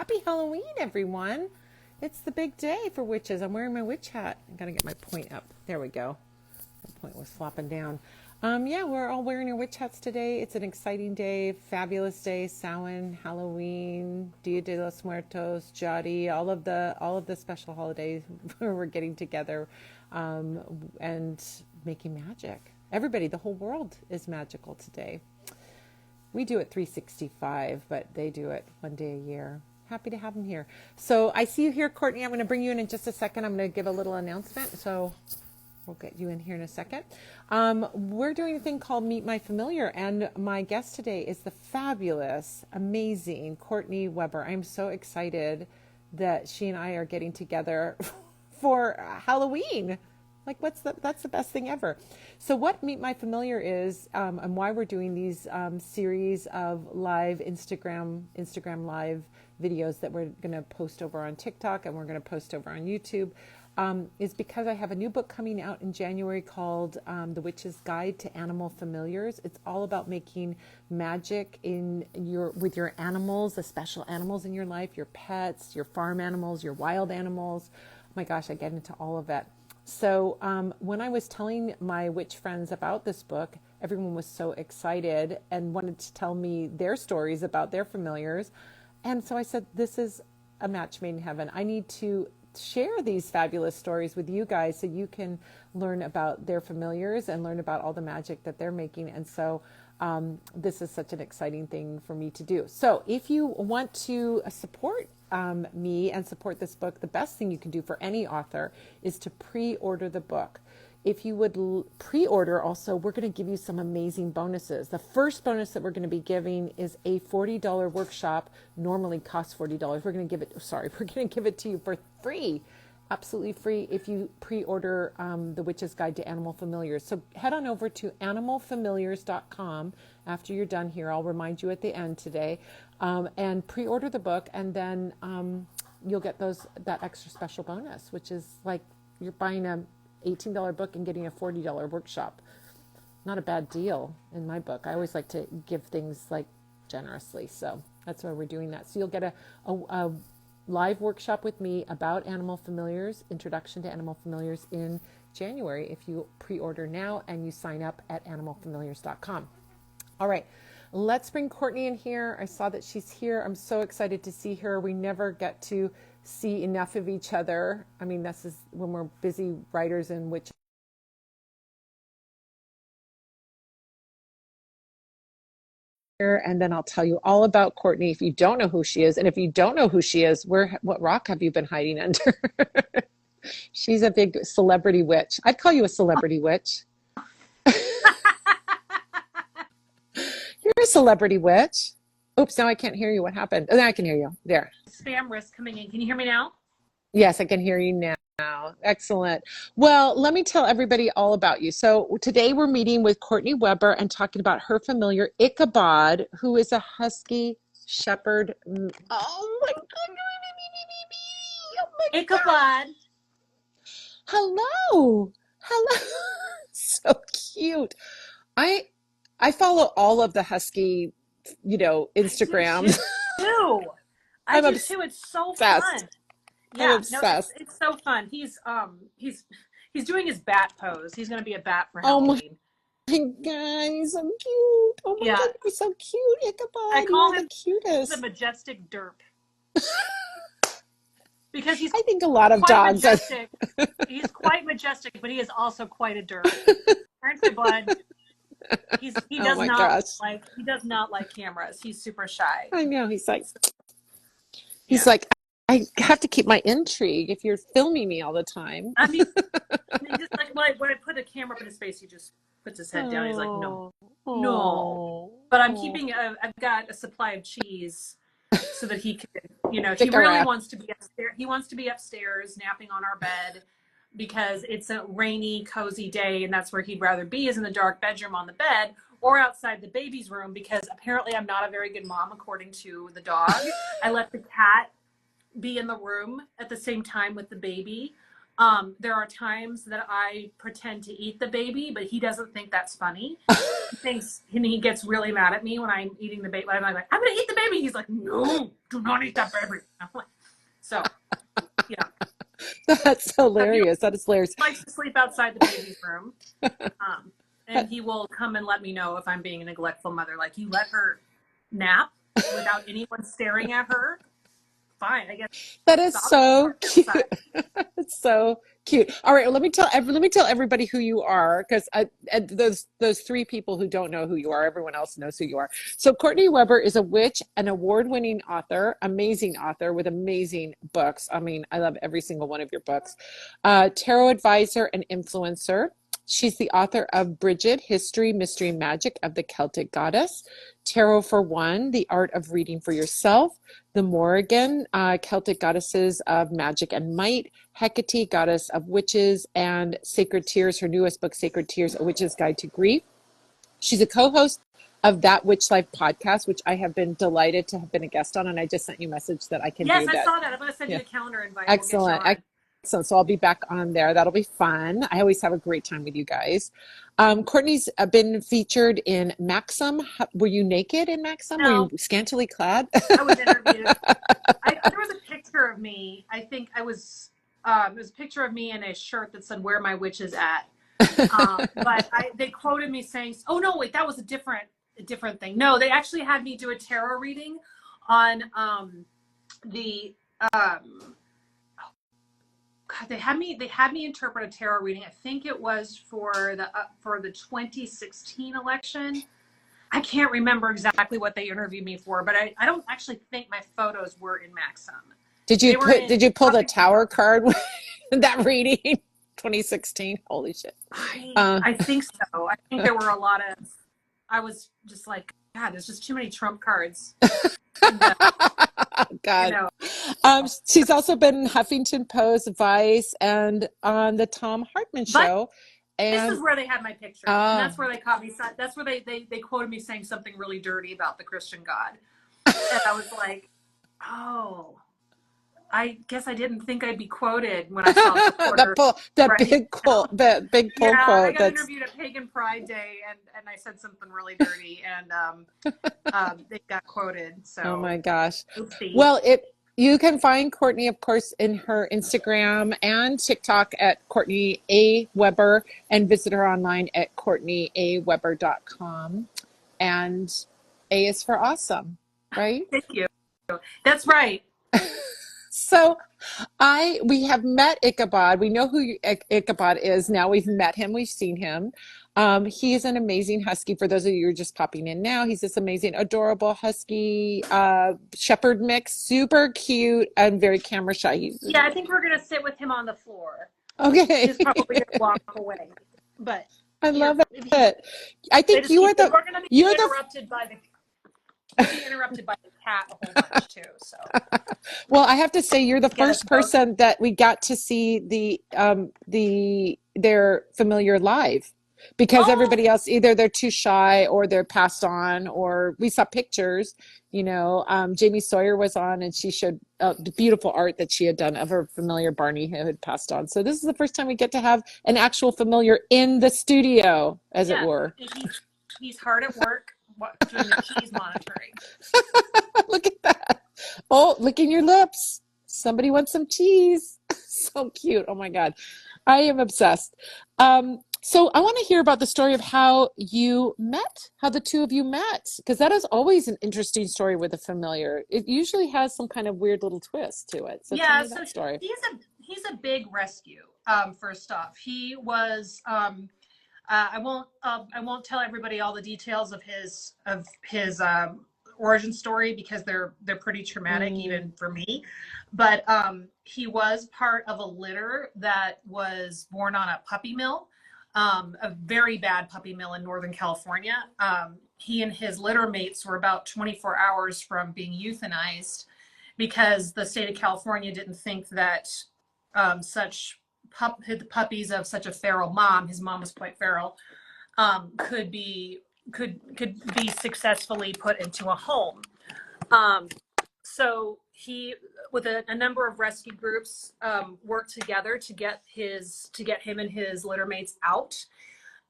Happy Halloween, everyone. It's the big day for witches. I'm wearing my witch hat. I gotta get my point up. There we go. The point was flopping down. Yeah, we're all wearing our witch hats today. It's an exciting day, fabulous day. Samhain, Halloween, Dia de los Muertos, Jadi, all of the special holidays where we're getting together and making magic. Everybody, the whole world is magical today. We do it 365, but they do it one day a year. Happy to have them here. So I see you here, Courtney. I'm going to bring you in just a second. I'm going to give a little announcement. So we'll get you in here in a second. We're doing a thing called Meet My Familiar, and my guest today is the fabulous, amazing Courtney Weber. I'm so excited that she and I are getting together for Halloween. Like, that's the best thing ever. So what Meet My Familiar is, and why we're doing these series of live Instagram live videos that we're going to post over on TikTok and we're going to post over on YouTube, is because I have a new book coming out in January called The Witch's Guide to Animal Familiars. It's all about making magic with your animals, the special animals in your life, your pets, your farm animals, your wild animals. Oh my gosh, I get into all of it. So when I was telling my witch friends about this book, everyone was so excited and wanted to tell me their stories about their familiars. And so I said, this is a match made in heaven. I need to share these fabulous stories with you guys so you can learn about their familiars and learn about all the magic that they're making. And so this is such an exciting thing for me to do. So if you want to support me and support this book, the best thing you can do for any author is to pre-order the book. If you would pre-order also, we're going to give you some amazing bonuses. The first bonus that we're going to be giving is a $40 workshop. Normally costs $40. We're going to give it to you for free. Absolutely free if you pre-order The Witch's Guide to Animal Familiars. So head on over to animalfamiliars.com after you're done here. I'll remind you at the end today, and pre-order the book, and then you'll get that extra special bonus, which is like you're buying a $18 book and getting a $40 workshop. Not a bad deal in my book. I always like to give things like generously, so that's why we're doing that. So you'll get a live workshop with me about animal familiars, introduction to animal familiars, in January if you pre-order now and you sign up at animalfamiliars.com. All right, let's bring Courtney in here. I saw that she's here. I'm so excited to see her. We never get to see enough of each other. I mean, this is when we're busy writers in which and then I'll tell you all about Courtney if you don't know who she is. And if you don't know who she is, what rock have you been hiding under? She's a big celebrity witch. I'd call you a celebrity witch. You're a celebrity witch. Oops, now I can't hear you. What happened? Oh, now I can hear you. There. Spam risk coming in. Can you hear me now? Yes, I can hear you now. Excellent. Well, let me tell everybody all about you. So today we're meeting with Courtney Weber and talking about her familiar Ichabod, who is a husky shepherd. Oh my God. Oh my Ichabod. God. Hello. Hello. So cute. I follow all of the husky, Instagrams. I I'm do too. It's so fun. I'm obsessed. It's so fun. He's doing his bat pose. He's gonna be a bat for Halloween. My God, he's so cute. Oh my God, you're so cute, Ichabod. I call him the cutest. The majestic derp. Because I think a lot of dogs majestic. He's quite majestic, but he is also quite a derp. Aren't you, bud? He does not like cameras. He's super shy. I know. He's like, I have to keep my intrigue if you're filming me all the time. I mean just like when I put a camera up in his face, he just puts his head down. He's like, no. But I've got a supply of cheese so that he can, he really wants to be upstairs. He wants to be upstairs napping on our bed because it's a rainy, cozy day, and that's where he'd rather be, is in the dark bedroom on the bed or outside the baby's room, because apparently I'm not a very good mom, according to the dog. I let the cat be in the room at the same time with the baby. There are times that I pretend to eat the baby, but he doesn't think that's funny. He thinks, and he gets really mad at me when I'm eating the baby. I'm like, I'm going to eat the baby. He's like, no, do not eat that baby. I'm like, so, yeah. That's hilarious. That is hilarious. He likes to sleep outside the baby's room. And he will come and let me know if I'm being a neglectful mother. Like, you let her nap without anyone staring at her. Fine, I guess. That is so cute. It's so cute. All right, well, let me tell everybody who you are, because those three people who don't know who you are, everyone else knows who you are. So Courtney Weber is a witch, an award-winning author, amazing author with amazing books. I mean, I love every single one of your books. Tarot advisor and influencer. She's the author of Bridget, History, Mystery, Magic of the Celtic Goddess, Tarot for One, The Art of Reading for Yourself, the Morrigan, Celtic Goddesses of Magic and Might, Hecate, Goddess of Witches, and Sacred Tears, her newest book, Sacred Tears, A Witch's Guide to Grief. She's a co-host of That Witch Life podcast, which I have been delighted to have been a guest on, and I just sent you a message that I can do that. Yes, I saw that. I'm going to send you the calendar invite. Excellent. We'll Excellent. So I'll be back on there. That'll be fun. I always have a great time with you guys. Courtney's been featured in Maxim. Were you naked in Maxim? No. Were you scantily clad? I was interviewed. There was a picture of me. I think I was, it was a picture of me in a shirt that said, "Where my witch is at." But they quoted me saying, "Oh no, wait, that was a different thing." No, they actually had me do a tarot reading on God, they had me interpret a tarot reading. I think it was for the 2016 election. I can't remember exactly what they interviewed me for, but I don't actually think my photos were in Maxim. Did you pull the Tower card in that reading? 2016. Holy shit. I think so. I think there were a lot of, I was just like, God, there's just too many Trump cards. God. She's also been in Huffington Post, Vice, and on the Tom Hartman show. And this is where they had my picture. And that's where they caught me. That's where they quoted me saying something really dirty about the Christian God. And I was like, oh, I guess I didn't think I'd be quoted when I saw the big pull quote. I got that's... interviewed at Pagan Pride Day, and I said something really dirty, and they got quoted. So, oh my gosh. Oopsie. Well, you can find Courtney, of course, in her Instagram and TikTok at Courtney A. Weber, and visit her online at CourtneyAWeber.com. And A is for awesome, right? Thank you. That's right. So we have met Ichabod. We know who Ichabod is now. We've met him. We've seen him. He's an amazing husky. For those of you who are just popping in now, he's this amazing, adorable husky shepherd mix, super cute and very camera shy. Yeah, I think we're going to sit with him on the floor. Okay. He's probably going to walk away. But I love it. I think we're going to be interrupted by the cat a whole bunch too. So, well, I have to say, you're the first person that we got to see their familiar live, because everybody else, either they're too shy or they're passed on, or we saw pictures. Jamie Sawyer was on, and she showed the beautiful art that she had done of her familiar Barney, who had passed on. So this is the first time we get to have an actual familiar in the studio, as it were. He's hard at work doing the cheese monitoring. Look at that. Oh, licking your lips. Somebody wants some cheese. So cute. Oh my God. I am obsessed. So I want to hear about the story of how the two of you met, because that is always an interesting story with a familiar. It usually has some kind of weird little twist to it. So tell me that story. He's a big rescue. First off, he was, I won't tell everybody all the details of his origin story, because they're pretty traumatic even for me. But he was part of a litter that was born on a puppy mill, a very bad puppy mill in Northern California. He and his litter mates were about 24 hours from being euthanized, because the state of California didn't think that such puppies of such a feral mom, his mom was quite feral, could be successfully put into a home. so he, with a number of rescue groups, worked together to get him and his litter mates out.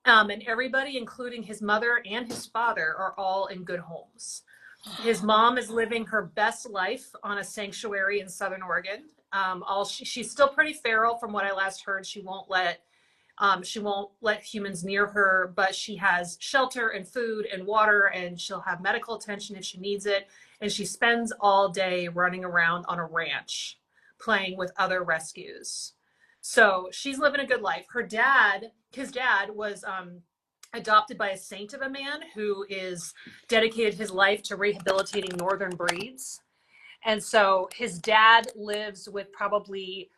And everybody, including his mother and his father, are all in good homes. His mom is living her best life on a sanctuary in Southern Oregon. She's still pretty feral from what I last heard. She won't let humans near her, but she has shelter and food and water, and she'll have medical attention if she needs it. And she spends all day running around on a ranch playing with other rescues. So she's living a good life. His dad was adopted by a saint of a man who is dedicated his life to rehabilitating northern breeds. And so his dad lives with probably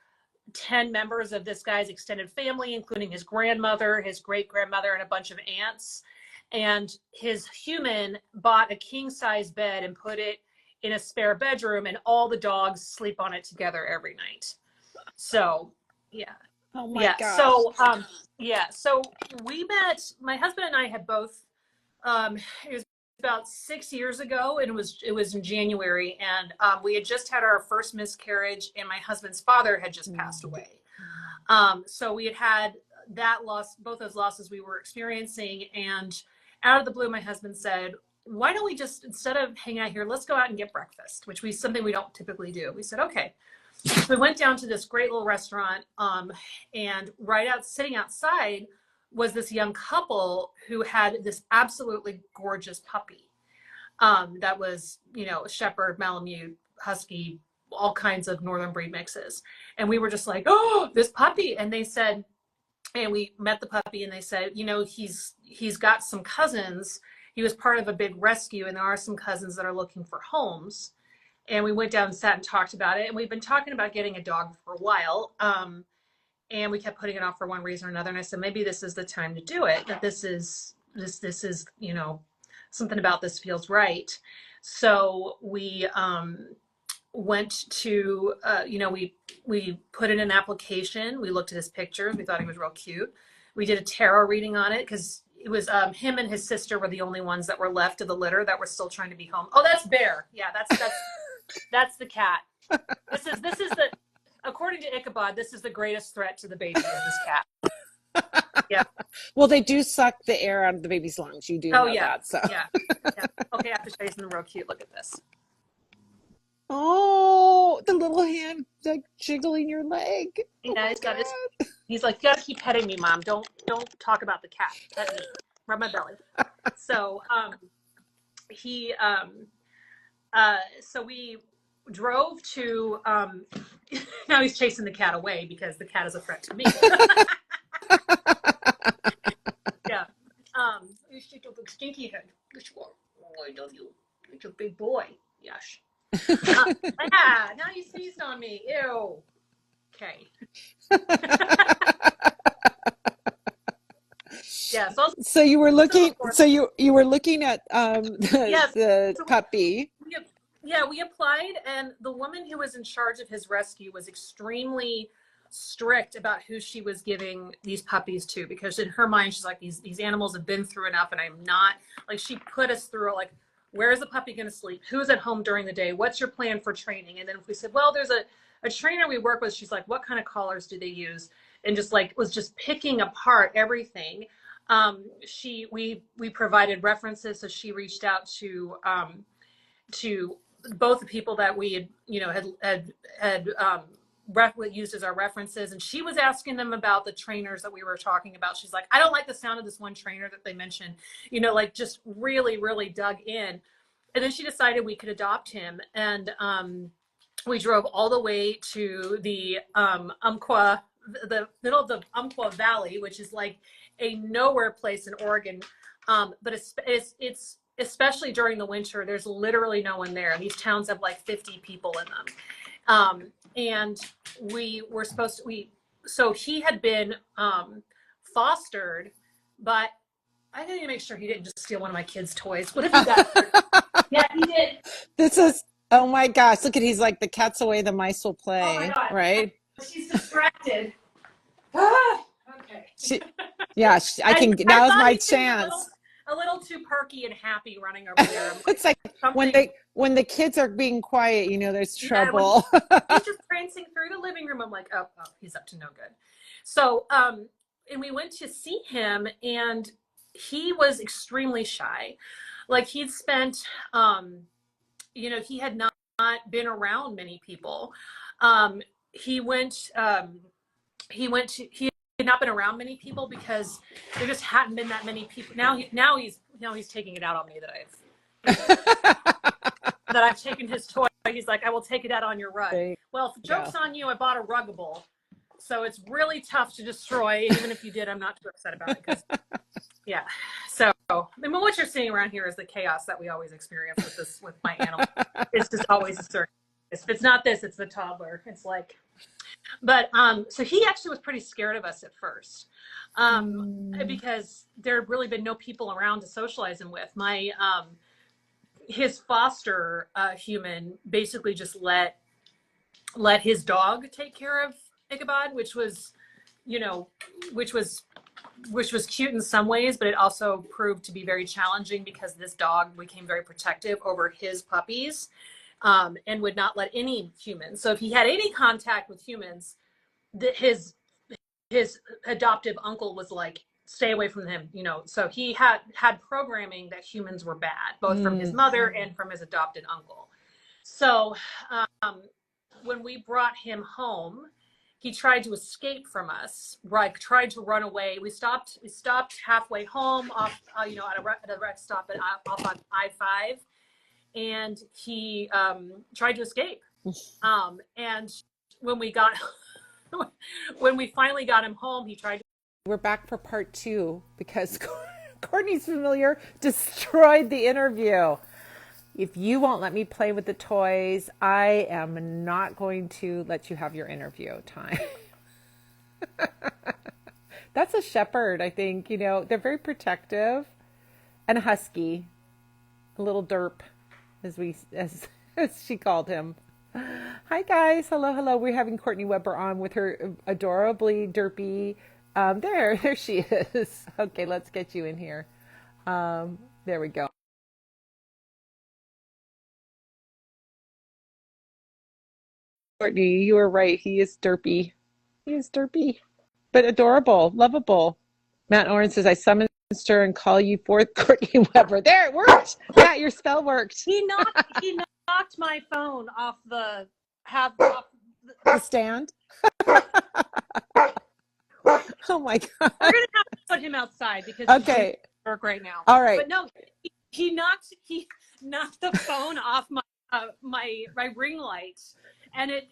10 members of this guy's extended family, including his grandmother, his great grandmother, and a bunch of aunts. And his human bought a king size bed and put it in a spare bedroom, and all the dogs sleep on it together every night. So, yeah. Oh my gosh. So we met, my husband and I had both, it was about 6 years ago, and it was in January, and we had just had our first miscarriage, and my husband's father had just passed away. So we had that loss, both those losses we were experiencing, and out of the blue, my husband said, why don't we just, instead of hanging out here, let's go out and get breakfast, which was something we don't typically do. We said, okay. We went down to this great little restaurant, and sitting outside was this young couple who had this absolutely gorgeous puppy that was, a shepherd, Malamute, husky, all kinds of northern breed mixes. And we were just like, oh, this puppy. And they said, and we met the puppy, and they said, he's got some cousins. He was part of a big rescue, and there are some cousins that are looking for homes. And we went down and sat and talked about it. And we've been talking about getting a dog for a while. And we kept putting it off for one reason or another. And I said, maybe this is the time to do it. That this is, something about this feels right. So we went to, we put in an application. We looked at his pictures. We thought he was real cute. We did a tarot reading on it because it was him and his sister were the only ones that were left of the litter that were still trying to be home. Oh, that's Bear. Yeah, that's the cat. This is the, according to Ichabod, this is the greatest threat to the baby, is this cat. Yeah. Well, they do suck the air out of the baby's lungs. You do know that. So. Yeah. Okay, I have to show you something real cute. Look at this. Oh, the little hand like jiggling your leg. Yeah, he's like, you gotta keep petting me, Mom. Don't talk about the cat. Pet me. Rub my belly. So so we drove to now he's chasing the cat away because the cat is a threat to me. Yeah. You stupid stinky head. Oh, I love you. You're a big boy. Yes. Now you sneezed on me. Ew. Okay. Yeah. So you were looking. So you were looking at the puppy. We applied, and the woman who was in charge of his rescue was extremely strict about who she was giving these puppies to, because in her mind she's like, these animals have been through enough, and I'm not, like, she put us through like, where is the puppy going to sleep? Who's at home during the day? What's your plan for training? And then if we said, well, there's a trainer we work with, she's like, what kind of collars do they use? And just like was just picking apart everything. We provided references, so she reached out to both the people that we had used as our references, and she was asking them about the trainers that we were talking about. She's like, I don't like the sound of this one trainer that they mentioned, like just really, really dug in. And then she decided we could adopt him. And we drove all the way to the Umpqua, the middle of the Umpqua Valley, which is like a nowhere place in Oregon. But it's especially during the winter, there's literally no one there. These towns have like 50 people in them. And we were supposed to, so he had been fostered, but I need to make sure he didn't just steal one of my kids' toys. What if he got Yeah, he did. This is, oh my gosh, look at, he's like, the cat's away, the mice will play, oh my God. Right? She's distracted. Okay. I can, now's my chance. a little too perky and happy running over there. I'm like, It's like something, when the kids are being quiet, there's yeah, trouble. he's just prancing through the living room. I'm like, oh, he's up to no good. So, and we went to see him, and he was extremely shy. Like he'd spent, he had not been around many people. He went, he had not been around many people because there just hadn't been that many people. Now he's taking it out on me that I've taken his toy. He's like, I will take it out on your rug. Well, if joke's on you, I bought a Ruggable. So it's really tough to destroy. Even if you did, I'm not too upset about it. Because, yeah. So, I mean, what you're seeing around here is the chaos that we always experience with my animal. It's just always a circus. If it's not this, it's the toddler. It's like, but, so he actually was pretty scared of us at first. Because there had really been no people around to socialize him with. His foster human basically just let his dog take care of Ichabod, which was cute in some ways, but it also proved to be very challenging because this dog became very protective over his puppies, and would not let any humans. So if he had any contact with humans, his adoptive uncle was like, stay away from him, so he had programming that humans were bad, both from his mother and from his adopted uncle. So when we brought him home, he tried to escape from us, tried to run away. We stopped halfway home off, at a rest stop off on I-5, and he tried to escape. And when we finally got him home, he tried to. We're back for part 2 because Courtney's familiar destroyed the interview. If you won't let me play with the toys, I am not going to let you have your interview time. That's a shepherd, I think. They're very protective, and a husky, a little derp, as she called him. Hi guys, hello. We're having Courtney Weber on with her adorably derpy. There she is. Okay, let's get you in here. There we go. Courtney, you were right. He is derpy. But adorable, lovable. Matt Oren says, I summoned her and call you forth, Courtney Weber. There, it worked. Matt, your spell worked. He knocked my phone off the stand. Oh my God. We're gonna have to put him outside because he's doing work right now. All right. But no, he knocked the phone off my ring light, and it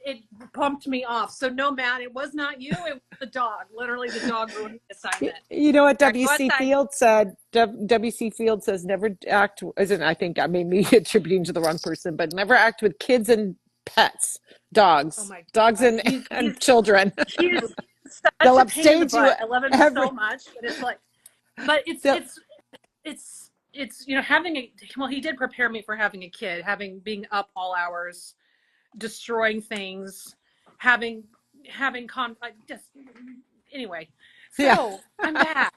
pumped me off. So no, Matt, it was not you. It was the dog. Literally, the dog ruined the assignment. You know what W.C. Field said? W.C. Field says never act. I think I may be attributing to the wrong person, but never act with kids and pets, dogs, and children. He's such They'll a pain in the upstage you. butt. I love him so much, but it's like, it's having he did prepare me for having a kid, being up all hours, destroying things, having just anyway. So I'm back.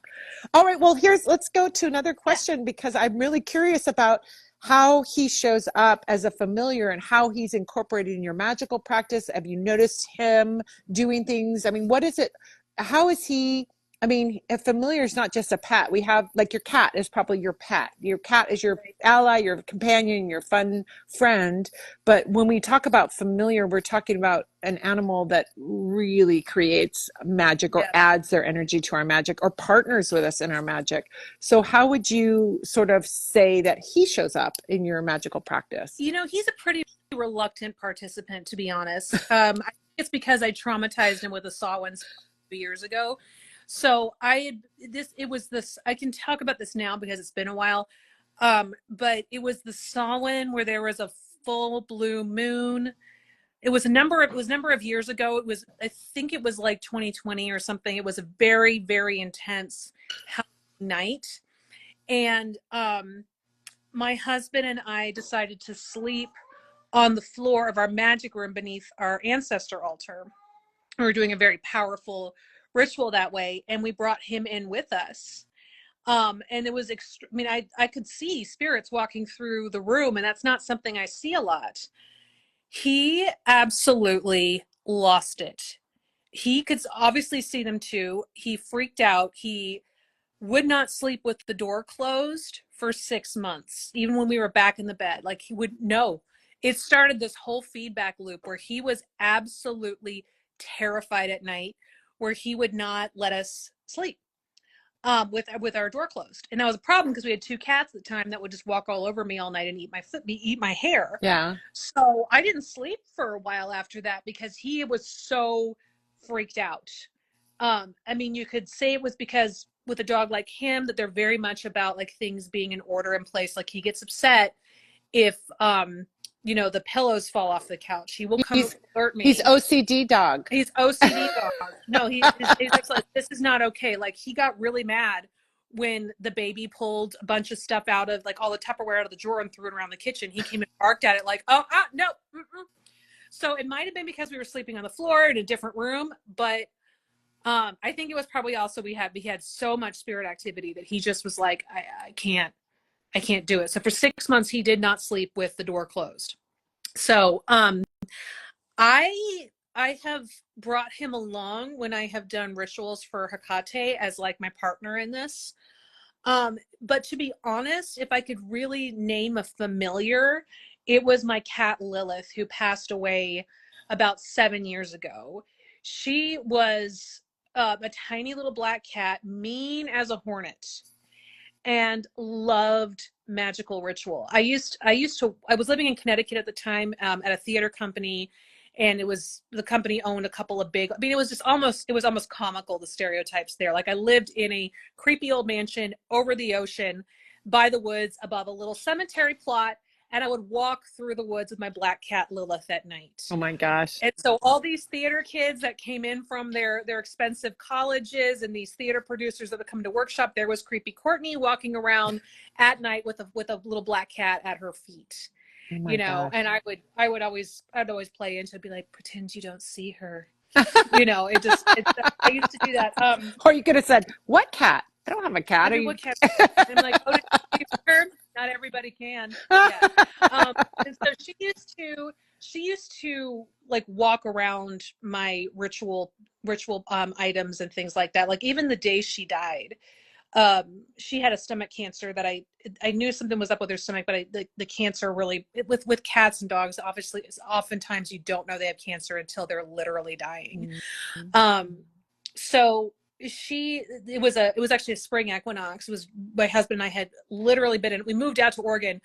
All right. Well, let's go to another question because I'm really curious about how he shows up as a familiar and how he's incorporated in your magical practice. Have you noticed him doing things? I mean, what is it? How is he? I mean, a familiar is not just a pet. We have, like, your cat is probably your pet. Your cat is your ally, your companion, your fun friend. But when we talk about familiar, we're talking about an animal that really creates magic or adds their energy to our magic or partners with us in our magic. So how would you sort of say that he shows up in your magical practice? He's a pretty reluctant participant, to be honest. I think it's because I traumatized him with a Sawin 2 years ago. So I can talk about this now because it's been a while. But it was the Samhain where there was a full blue moon. It was a number of years ago. I think it was like 2020 or something. It was a very, very intense night. And my husband and I decided to sleep on the floor of our magic room beneath our ancestor altar. We were doing a very powerful ritual that way, and we brought him in with us. And it was, I mean, I could see spirits walking through the room, and that's not something I see a lot. He absolutely lost it. He could obviously see them too. He freaked out. He would not sleep with the door closed for 6 months, even when we were back in the bed. Like, he would no. It started this whole feedback loop where he was absolutely terrified at night, where he would not let us sleep with our door closed. And that was a problem because we had two cats at the time that would just walk all over me all night and eat my hair. Yeah. So I didn't sleep for a while after that because he was so freaked out. I mean, you could say it was because with a dog like him that they're very much about like things being in order in place. Like, he gets upset if the pillows fall off the couch. He will come alert me. He's OCD dog. He's OCD dog. No, he's like, this is not okay. Like, he got really mad when the baby pulled a bunch of stuff out of, like, all the Tupperware out of the drawer and threw it around the kitchen. He came and barked at it like, no. So it might have been because we were sleeping on the floor in a different room, but I think it was probably also we had so much spirit activity that he just was like, I can't do it. So for 6 months he did not sleep with the door closed. So I have brought him along when I have done rituals for Hecate as like my partner in this. But to be honest, if I could really name a familiar, it was my cat Lilith, who passed away about 7 years ago. She was a tiny little black cat, mean as a hornet, and loved magical ritual. I was living in Connecticut at the time, at a theater company, and the company owned a couple of big, I mean, it was almost comical, the stereotypes there. Like, I lived in a creepy old mansion over the ocean by the woods above a little cemetery plot, and I would walk through the woods with my black cat Lilith at night. Oh my gosh. And so all these theater kids that came in from their expensive colleges, and these theater producers that would come to workshop, there was creepy Courtney walking around at night with a little black cat at her feet. Oh my gosh. And I'd always play into it, be like, pretend you don't see her. I used to do that. Or you could have said, what cat? I don't have a cat. What cat? I'm like, oh, did you see her? Not everybody can. Yeah. And so she used to like walk around my ritual items and things like that. Like, even the day she died, she had a stomach cancer that I knew something was up with her stomach, but the cancer really, with cats and dogs, obviously, oftentimes you don't know they have cancer until they're literally dying. Mm-hmm. So it was actually a spring equinox. It was, my husband and I had literally we moved out to Oregon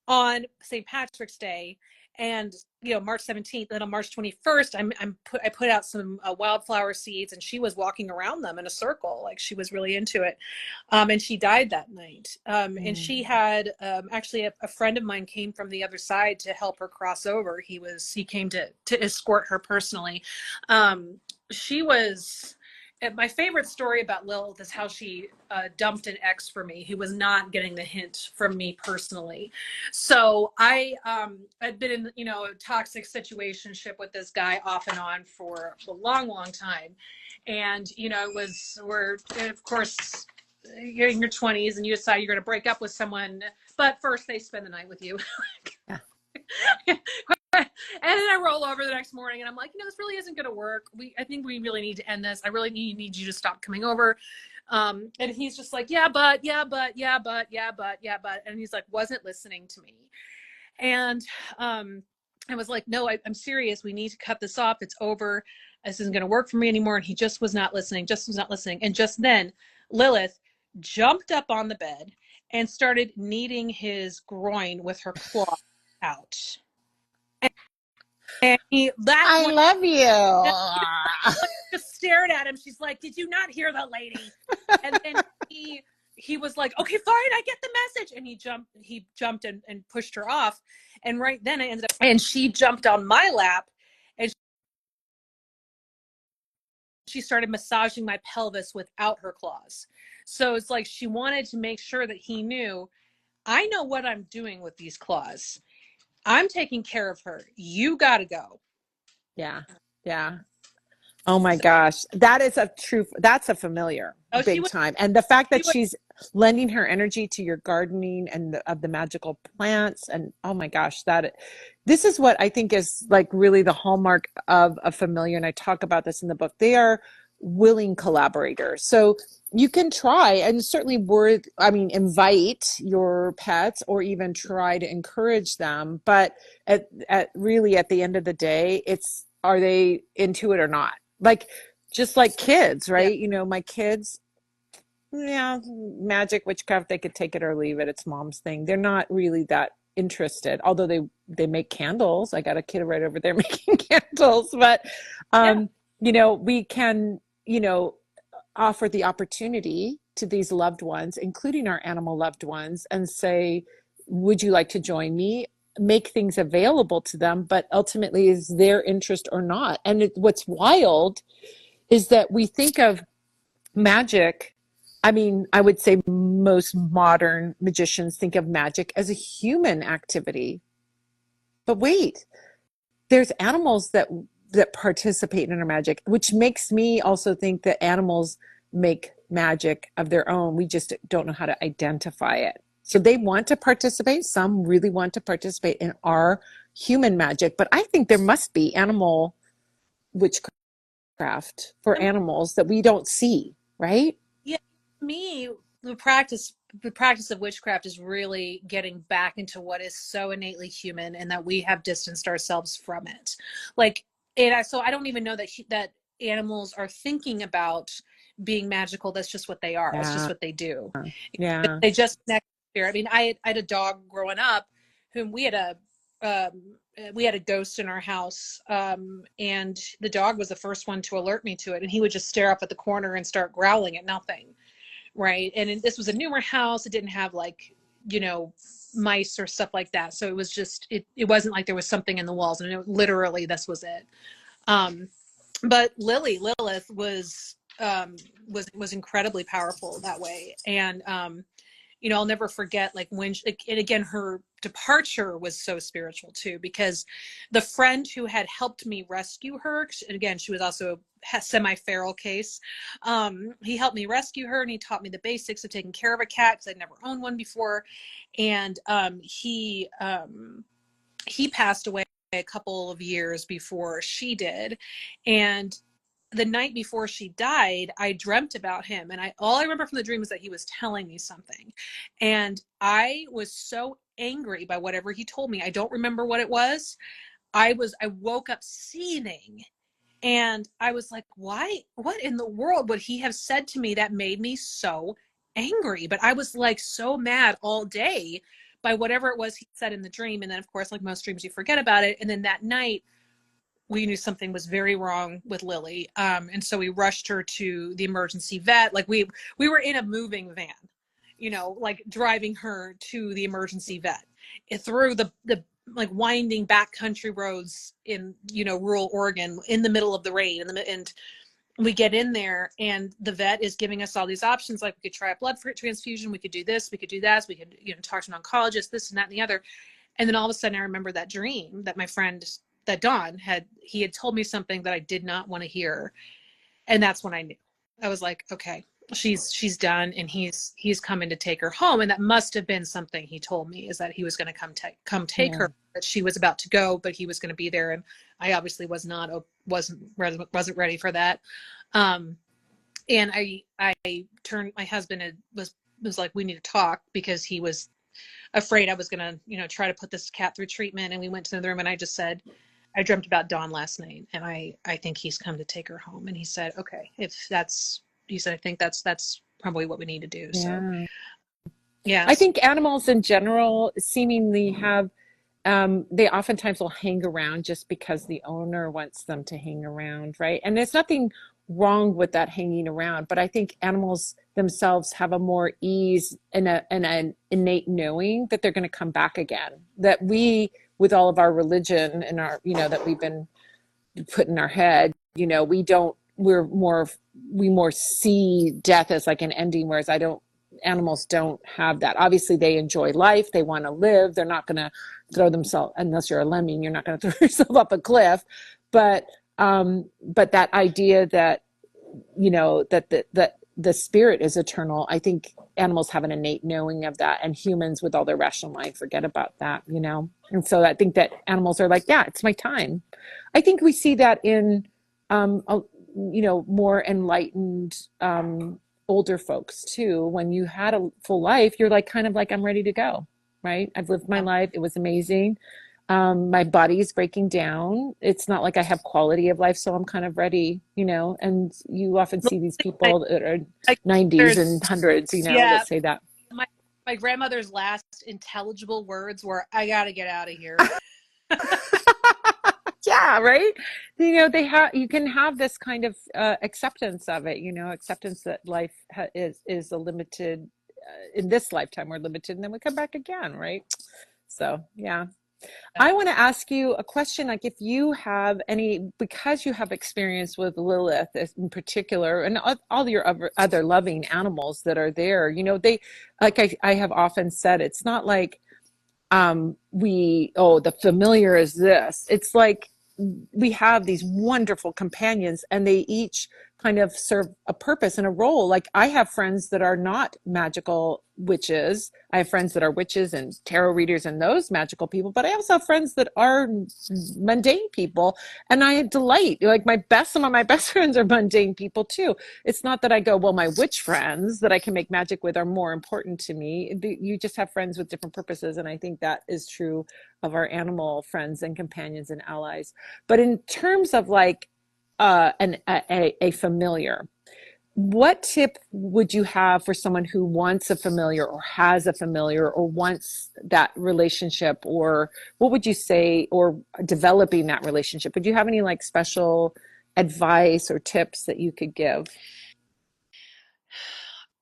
on St. Patrick's Day, and March 17th, and on March 21st, I put out some wildflower seeds, and she was walking around them in a circle, like she was really into it, and she died that night. And she had actually a friend of mine came from the other side to help her cross over. He came to escort her personally. She was. My favorite story about Lilith is how she dumped an ex for me who was not getting the hint from me personally. So I had been in a toxic situationship with this guy off and on for a long, long time, and we're of course you're in your 20s and you decide you're going to break up with someone, but first they spend the night with you. Yeah. And then I roll over the next morning and I'm like, this really isn't going to work. I think we really need to end this. I really need you to stop coming over. And he's just like, yeah, but. And he's like, wasn't listening to me. And I was like, no, I'm serious. We need to cut this off. It's over. This isn't going to work for me anymore. And he just was not listening, And just then Lilith jumped up on the bed and started kneading his groin with her claw out. And I love you. Just stared at him. She's like, did you not hear the lady? And then he was like, okay, fine, I get the message. And he jumped and pushed her off. And right then and she jumped on my lap and she started massaging my pelvis without her claws. So it's like she wanted to make sure that he knew, I know what I'm doing with these claws. I'm taking care of her. You got to go. Yeah. Yeah. Oh my So, gosh. That's a familiar oh, big time. And the fact she that was, she's lending her energy to your gardening and of the magical plants. And oh my gosh, this is what I think is like really the hallmark of a familiar. And I talk about this in the book. They are willing collaborators. So you can try and certainly invite your pets or even try to encourage them. But at the end of the day, are they into it or not? Like, just like kids, yeah, right? My kids, yeah, magic, witchcraft, they could take it or leave it. It's mom's thing. They're not really that interested, although they make candles. I got a kid right over there making candles. But yeah. we can, offer the opportunity to these loved ones, including our animal loved ones, and say, would you like to join me? Make things available to them, but ultimately is their interest or not. And what's wild is that we think of magic. I mean, I would say most modern magicians think of magic as a human activity. But wait, there's animals that participate in our magic, which makes me also think that animals make magic of their own. We just don't know how to identify it. So they want to participate. Some really want to participate in our human magic, but I think there must be animal witchcraft for animals that we don't see, right? Yeah, me, the practice of witchcraft is really getting back into what is so innately human and that we have distanced ourselves from it. Like, so I don't even know that animals are thinking about being magical. That's just what they are. That's just Yeah. what they do. Yeah. They just connect with spirit. I mean, I had a dog growing up whom we had a ghost in our house, and the dog was the first one to alert me to it, and he would just stare up at the corner and start growling at nothing, right? And this was a newer house. It didn't have like, you know, mice or stuff like that, so it was just it wasn't like there was something in the walls, and literally this was it. um but Lilith was incredibly powerful that way. And I'll never forget, like, when and again, her departure was so spiritual too, because the friend who had helped me rescue her, and again, she was also a semi-feral case. He helped me rescue her, and he taught me the basics of taking care of a cat, because I'd never owned one before. And he passed away a couple of years before she did. And the night before she died, I dreamt about him, and all I remember from the dream is that he was telling me something, and I was so angry by whatever he told me. I don't remember what it was. I woke up seething, and I was like, why, what in the world would he have said to me that made me so angry? But I was like so mad all day by whatever it was he said in the dream. And then, of course, like most dreams, you forget about it. And then that night, we knew something was very wrong with Lily. And so we rushed her to the emergency vet. Like, we were in a moving van, like driving her to the emergency vet through the like winding backcountry roads in, rural Oregon, in the middle of the rain. And we get in there, and the vet is giving us all these options. Like, we could try a blood transfusion. We could do this. We could do that. We could, talk to an oncologist, this and that and the other. And then all of a sudden I remember that dream that my friend, that Don he had told me something that I did not want to hear. And that's when I knew. I was like, okay, she's done, and he's coming to take her home. And that must have been something he told me, is that he was going to come take Yeah. her, that she was about to go, but he was going to be there. And I obviously wasn't ready for that. And I turned, my husband was like, we need to talk, because he was afraid I was going to, try to put this cat through treatment. And we went to the room, and I just said, I dreamt about Dawn last night, and I think he's come to take her home. And he said, okay, he said, I think that's probably what we need to do. Yeah. So, yeah. I think animals in general seemingly have, they oftentimes will hang around just because the owner wants them to hang around, right? And there's nothing wrong with that hanging around, but I think animals themselves have a more ease and an innate knowing that they're going to come back again. That we, with all of our religion and our, that we've been put in our head, we more see death as like an ending, whereas animals don't have that. Obviously they enjoy life, they want to live, they're not going to throw themselves, unless you're a lemming, you're not going to throw yourself up a cliff. But But that idea that, that the spirit is eternal, I think animals have an innate knowing of that, and humans with all their rational mind forget about that, And so I think that animals are like, yeah, it's my time. I think we see that in, more enlightened, older folks too. When you had a full life, you're like, kind of like, I'm ready to go, right? I've lived my life. It was amazing. My body's breaking down. It's not like I have quality of life, so I'm kind of ready, and you often see these people that are Like 90s and hundreds, yeah, that say that. my grandmother's last intelligible words were, "I gotta get out of here." Yeah, right. You can have this kind of acceptance of it, acceptance that life is a limited, in this lifetime we're limited, and then we come back again, right? So yeah. I want to ask you a question, like if you have any, because you have experience with Lilith in particular, and all your other loving animals that are there, they, like I have often said, it's not like the familiar is this. It's like we have these wonderful companions, and they each kind of serve a purpose and a role. Like I have friends that are not magical witches. I have friends that are witches and tarot readers and those magical people, but I also have friends that are mundane people, and I delight. Like some of my best friends are mundane people too. It's not that I go, well, my witch friends that I can make magic with are more important to me. You just have friends with different purposes, and I think that is true of our animal friends and companions and allies. But in terms of like a familiar, what tip would you have for someone who wants a familiar or has a familiar or wants that relationship, or what would you say, or developing that relationship? Would you have any like special advice or tips that you could give?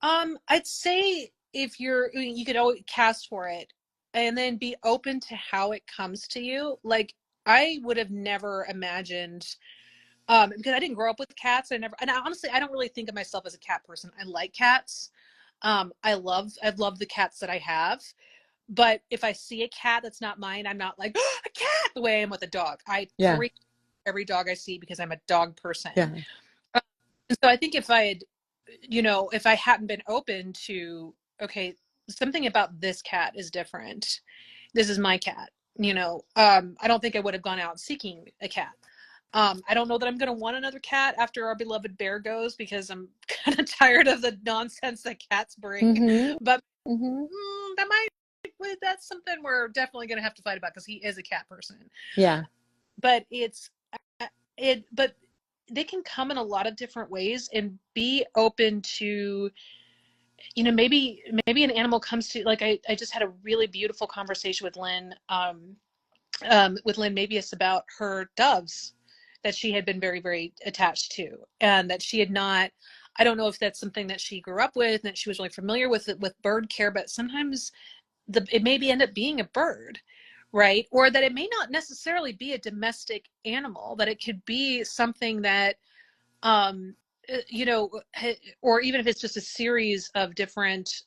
I'd say you could always cast for it and then be open to how it comes to you. Like I would have never imagined, because I didn't grow up with cats. Honestly, I don't really think of myself as a cat person. I like cats. I love the cats that I have. But if I see a cat that's not mine, I'm not like, "Oh, a cat," the way I am with a dog. I Yeah. freak every dog I see because I'm a dog person. Yeah. And so I think if I hadn't been open to, okay, something about this cat is different. This is my cat. I don't think I would have gone out seeking a cat. I don't know that I'm going to want another cat after our beloved bear goes, because I'm kind of tired of the nonsense that cats bring. Mm-hmm. But Mm-hmm. that's something we're definitely going to have to fight about, because he is a cat person. Yeah. But but they can come in a lot of different ways, and be open to, maybe an animal comes to, like I just had a really beautiful conversation with Lynn, Mabius, about her doves that she had been very, very attached to, and that she had not, I don't know if that's something that she grew up with and that she was really familiar with bird care, but sometimes it maybe end up being a bird, right? Or that it may not necessarily be a domestic animal, that it could be something that, or even if it's just a series of different,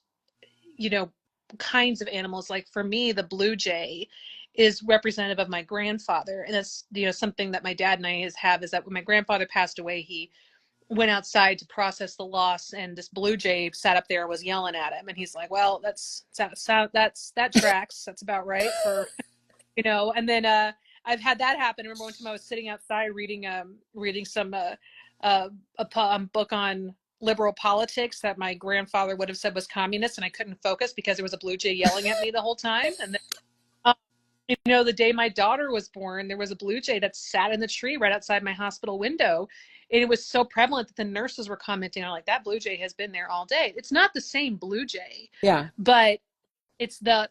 kinds of animals. Like for me, the blue jay is representative of my grandfather. And that's, something that my dad and I have, is that when my grandfather passed away, he went outside to process the loss, and this blue jay sat up there, was yelling at him. And he's like, well, that tracks. That's about right for, and then, I've had that happen. I remember one time I was sitting outside reading some, a book on liberal politics that my grandfather would have said was communist, and I couldn't focus because there was a blue jay yelling at me the whole time. And then, the day my daughter was born, there was a blue jay that sat in the tree right outside my hospital window. And it was so prevalent that the nurses were commenting on, like, that blue jay has been there all day. It's not the same blue jay. Yeah. But it's the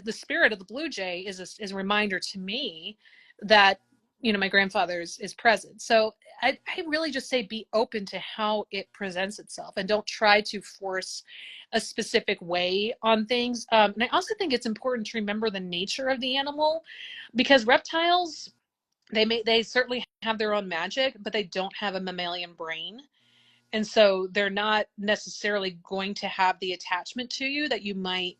spirit of the blue jay is a reminder to me that, my grandfather is present. So I really just say be open to how it presents itself, and don't try to force a specific way on things. And I also think it's important to remember the nature of the animal, because reptiles, they certainly have their own magic, but they don't have a mammalian brain. And so they're not necessarily going to have the attachment to you that you might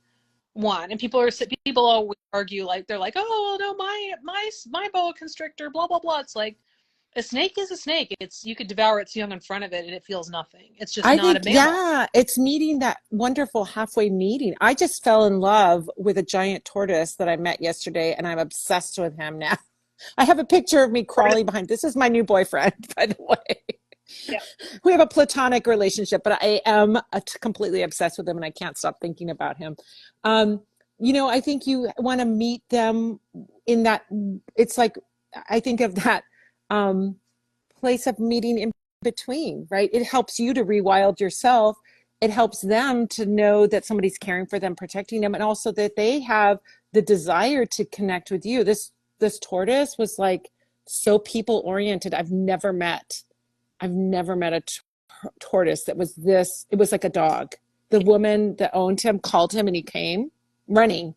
want. And people always argue, like, they're like, oh, no, my boa constrictor, blah, blah, blah. It's like, a snake is a snake. You could devour its young in front of it and it feels nothing. It's just I not think, a mammal. yeah, it's meeting that wonderful halfway meeting. I just fell in love with a giant tortoise that I met yesterday, and I'm obsessed with him now. I have a picture of me crawling behind. This is my new boyfriend, by the way. Yeah. We have a platonic relationship, but I am completely obsessed with him, and I can't stop thinking about him. Um, I think you want to meet them in that. It's like I think of that um, place of meeting in between, right? It helps you to rewild yourself. It helps them to know that somebody's caring for them, protecting them, and also that they have the desire to connect with you. This tortoise was like so people oriented. I've never met a tortoise that was this. It was like a dog. The woman that owned him called him and he came running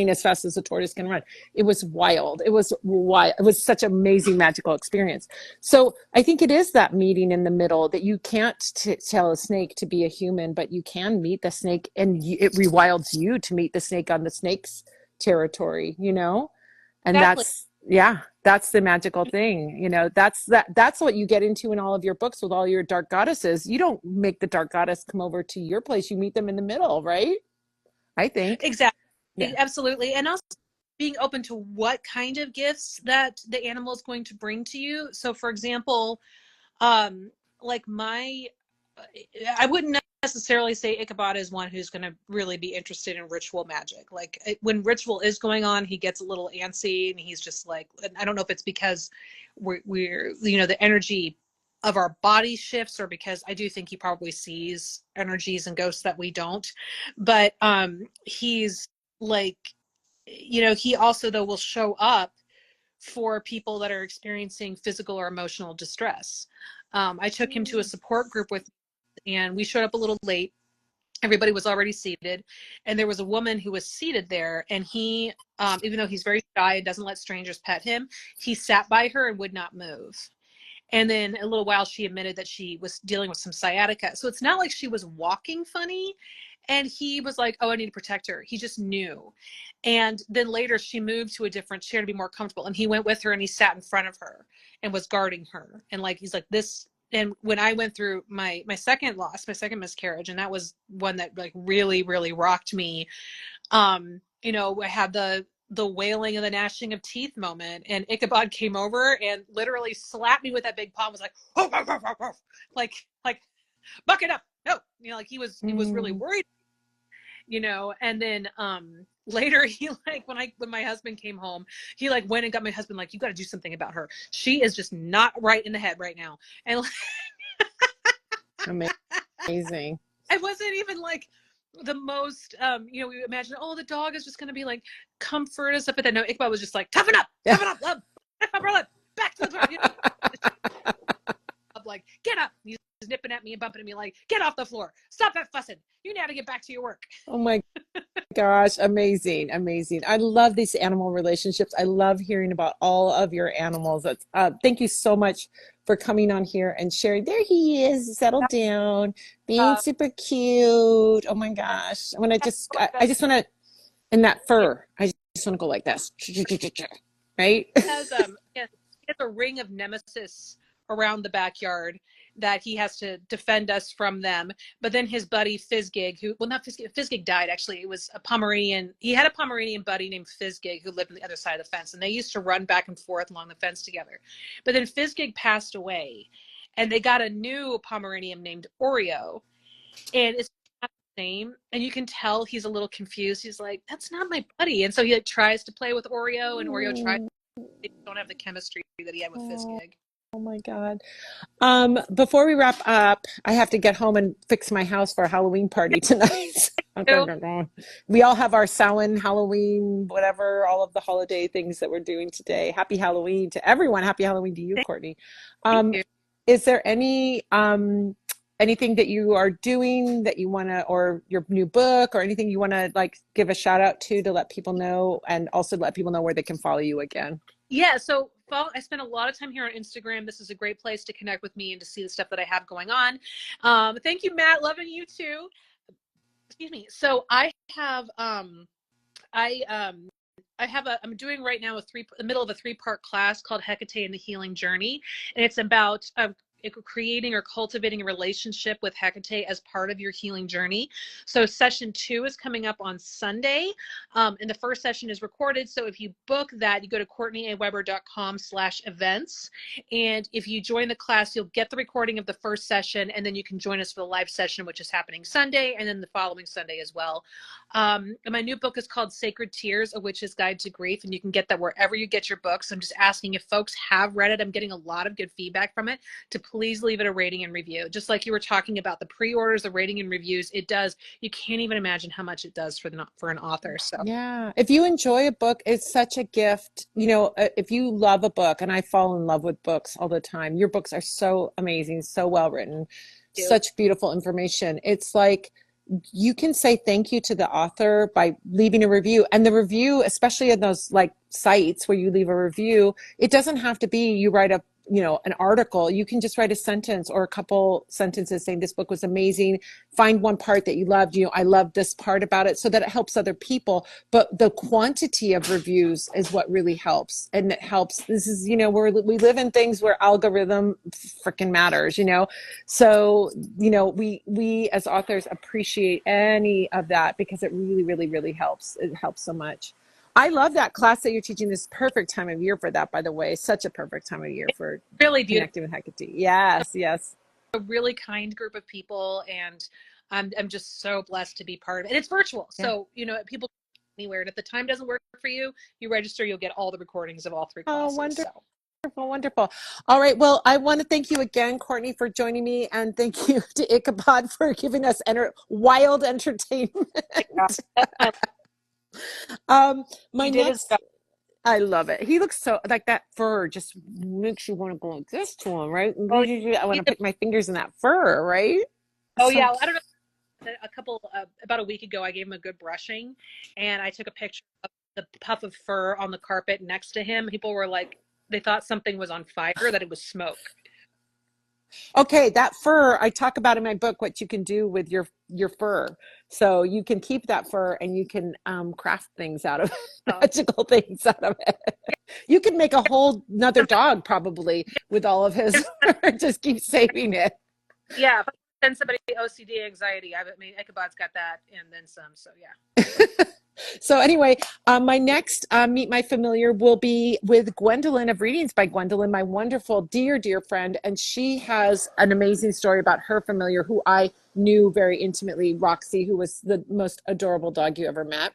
as fast as a tortoise can run. It was wild. It was wild. It was such an amazing, magical experience. So I think it is that meeting in the middle that you can't tell a snake to be a human, but you can meet the snake, and it rewilds you to meet the snake on the snake's territory, and Exactly. that's the magical thing. That's what you get into in all of your books with all your dark goddesses. You don't make the dark goddess come over to your place. You meet them in the middle, right? I think. Exactly. Yeah. Absolutely. And also being open to what kind of gifts that the animal is going to bring to you. So for example, um, like I wouldn't necessarily say Ichabod is one who's going to really be interested in ritual magic. Like when ritual is going on, he gets a little antsy and he's just like, I don't know if it's because we're the energy of our body shifts, or because I do think he probably sees energies and ghosts that we don't. But he's like, he also though will show up for people that are experiencing physical or emotional distress. I took him to a support group and we showed up a little late. Everybody was already seated, and there was a woman who was seated there, and he, even though he's very shy and doesn't let strangers pet him, he sat by her and would not move. And then a little while she admitted that she was dealing with some sciatica. So it's not like she was walking funny. And he was like, oh, I need to protect her. He just knew. And then later she moved to a different chair to be more comfortable. And he went with her and he sat in front of her and was guarding her. And like, he's like this. And when I went through my second loss, my second miscarriage, and that was one that like really, really rocked me. I had the wailing and the gnashing of teeth moment, and Ichabod came over and literally slapped me with that big paw and was like, oh, like buck it up. No, like he was really worried, and then later he like when my husband came home, he like went and got my husband like, you got to do something about her. She is just not right in the head right now. And Amazing. I wasn't even like the most we imagine, oh, the dog is just going to be like comfort and stuff, but then no, Ichabod was just like, toughen up, love, back to the door. I'm like, get up. He's nipping at me and bumping at me like, get off the floor, stop that fussing, you know how to get back to your work. Oh my gosh, amazing. I love these animal relationships. I love hearing about all of your animals. Thank you so much for coming on here and sharing. There he is, settled down, being super cute. Oh my gosh. I just want to, in that fur, I just want to go like this, right? He has a ring of nemesis around the backyard that he has to defend us from them. But then his buddy Fizgig, Fizgig died actually. It was a Pomeranian. He had a Pomeranian buddy named Fizgig who lived on the other side of the fence, and they used to run back and forth along the fence together. But then Fizgig passed away, and they got a new Pomeranian named Oreo, and it's not the same. And you can tell he's a little confused. He's like, "That's not my buddy," and so he like tries to play with Oreo, and Oreo tries. They don't have the chemistry that he had with Fizgig. Oh my God. Before we wrap up, I have to get home and fix my house for a Halloween party tonight. We all have our Samhain, Halloween, whatever, all of the holiday things that we're doing today. Happy Halloween to everyone. Happy Halloween to you, Courtney. Thank you. Is there anything that you are doing that you want to, or your new book or anything you want to like give a shout out to let people know, and also let people know where they can follow you again? Yeah, so I spend a lot of time here on Instagram. This is a great place to connect with me and to see the stuff that I have going on. Thank you, Matt. Loving you too. Excuse me. So I have I'm doing right now the middle of a 3-part class called Hecate and the Healing Journey. And it's about creating or cultivating a relationship with Hecate as part of your healing journey. So session 2 is coming up on Sunday. And the first session is recorded. So if you book that, you go to CourtneyAWeber.com/events. And if you join the class, you'll get the recording of the first session, and then you can join us for the live session, which is happening Sunday, and then the following Sunday as well. My new book is called Sacred Tears, A Witch's Guide to Grief, and you can get that wherever you get your books. I'm just asking if folks have read it. I'm getting a lot of good feedback from it, to please leave it a rating and review. Just like you were talking about the pre-orders, the rating and reviews, it does. You can't even imagine how much it does for an author. So Yeah. If you enjoy a book, it's such a gift. If you love a book, and I fall in love with books all the time, your books are so amazing, so well written, such beautiful information. It's like you can say thank you to the author by leaving a review. And the review, especially in those like sites where you leave a review, it doesn't have to be you write an article. You can just write a sentence or a couple sentences saying this book was amazing. Find one part that you loved. I love this part about it, so that it helps other people. But the quantity of reviews is what really helps. And it helps. This is, we live in things where algorithm freaking matters, So, we as authors appreciate any of that, because it really, really, really helps. It helps so much. I love that class that you're teaching. This perfect time of year for that, by the way. Such a perfect time of year for really connecting with Hecate. Yes, yes. A really kind group of people, and I'm just so blessed to be part of it. And it's virtual, so people anywhere. And if the time doesn't work for you, you register. You'll get all the recordings of all 3 classes. Oh, wonderful. Wonderful. All right. Well, I want to thank you again, Courtney, for joining me, and thank you to Ichabod for giving us wild entertainment. My next, I love it. He looks so like that fur just makes you want to go like this to him, right? I want to put my fingers in that fur, right? Oh, yeah. I don't know. About a week ago, I gave him a good brushing, and I took a picture of the puff of fur on the carpet next to him. People were like, they thought something was on fire, that it was smoke. Okay, that fur, I talk about in my book what you can do with your fur. So you can keep that fur, and you can craft things out of magical things out of it. You could make a whole another dog probably with all of his fur. Just keep saving it. Yeah, if I send somebody OCD anxiety, Ichabod's got that and then some. So yeah. So anyway, my next Meet My Familiar will be with Gwendolyn of Readings by Gwendolyn, my wonderful, dear, dear friend. And she has an amazing story about her familiar, who I knew very intimately, Roxy, who was the most adorable dog you ever met.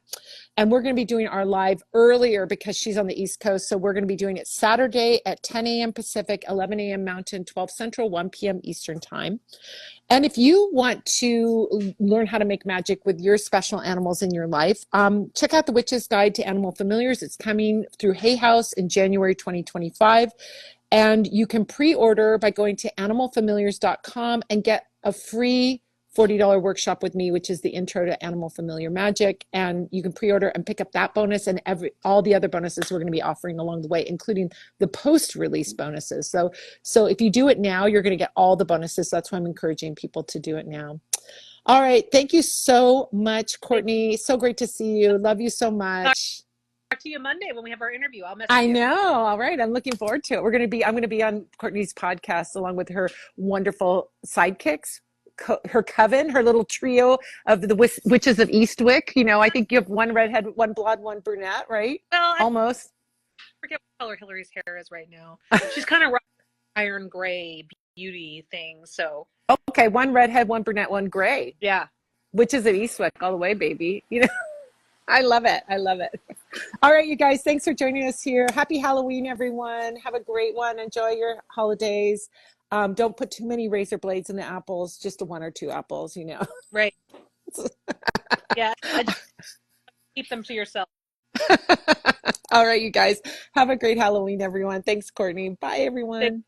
And we're going to be doing our live earlier because she's on the East Coast. So we're going to be doing it Saturday at 10 a.m. Pacific, 11 a.m. Mountain, 12 Central, 1 p.m. Eastern time. And if you want to learn how to make magic with your special animals in your life, check out The Witch's Guide to Animal Familiars. It's coming through Hay House in January 2025. And you can pre-order by going to animalfamiliars.com and get a free $40 workshop with me, which is the intro to Animal Familiar Magic. And you can pre-order and pick up that bonus and all the other bonuses we're going to be offering along the way, including the post-release bonuses. So if you do it now, you're going to get all the bonuses. That's why I'm encouraging people to do it now. All right. Thank you so much, Courtney. So great to see you. Love you so much. Talk to you Monday when we have our interview. I'll I know. All right. I'm looking forward to it. I'm going to be on Courtney's podcast along with her wonderful sidekicks. Her coven, her little trio of the witches of Eastwick. I think you have one redhead, one blonde, one brunette, right? Well, almost. I forget what color Hillary's hair is right now. She's kind of iron gray beauty thing. So okay, one redhead, one brunette, one gray. Yeah, witches of Eastwick all the way, baby. I love it. I love it. All right, you guys, thanks for joining us here. Happy Halloween, everyone. Have a great one. Enjoy your holidays. Don't put too many razor blades in the apples, just 1 or 2 apples, Right. Yeah. Keep them to yourself. All right, you guys. Have a great Halloween, everyone. Thanks, Courtney. Bye, everyone.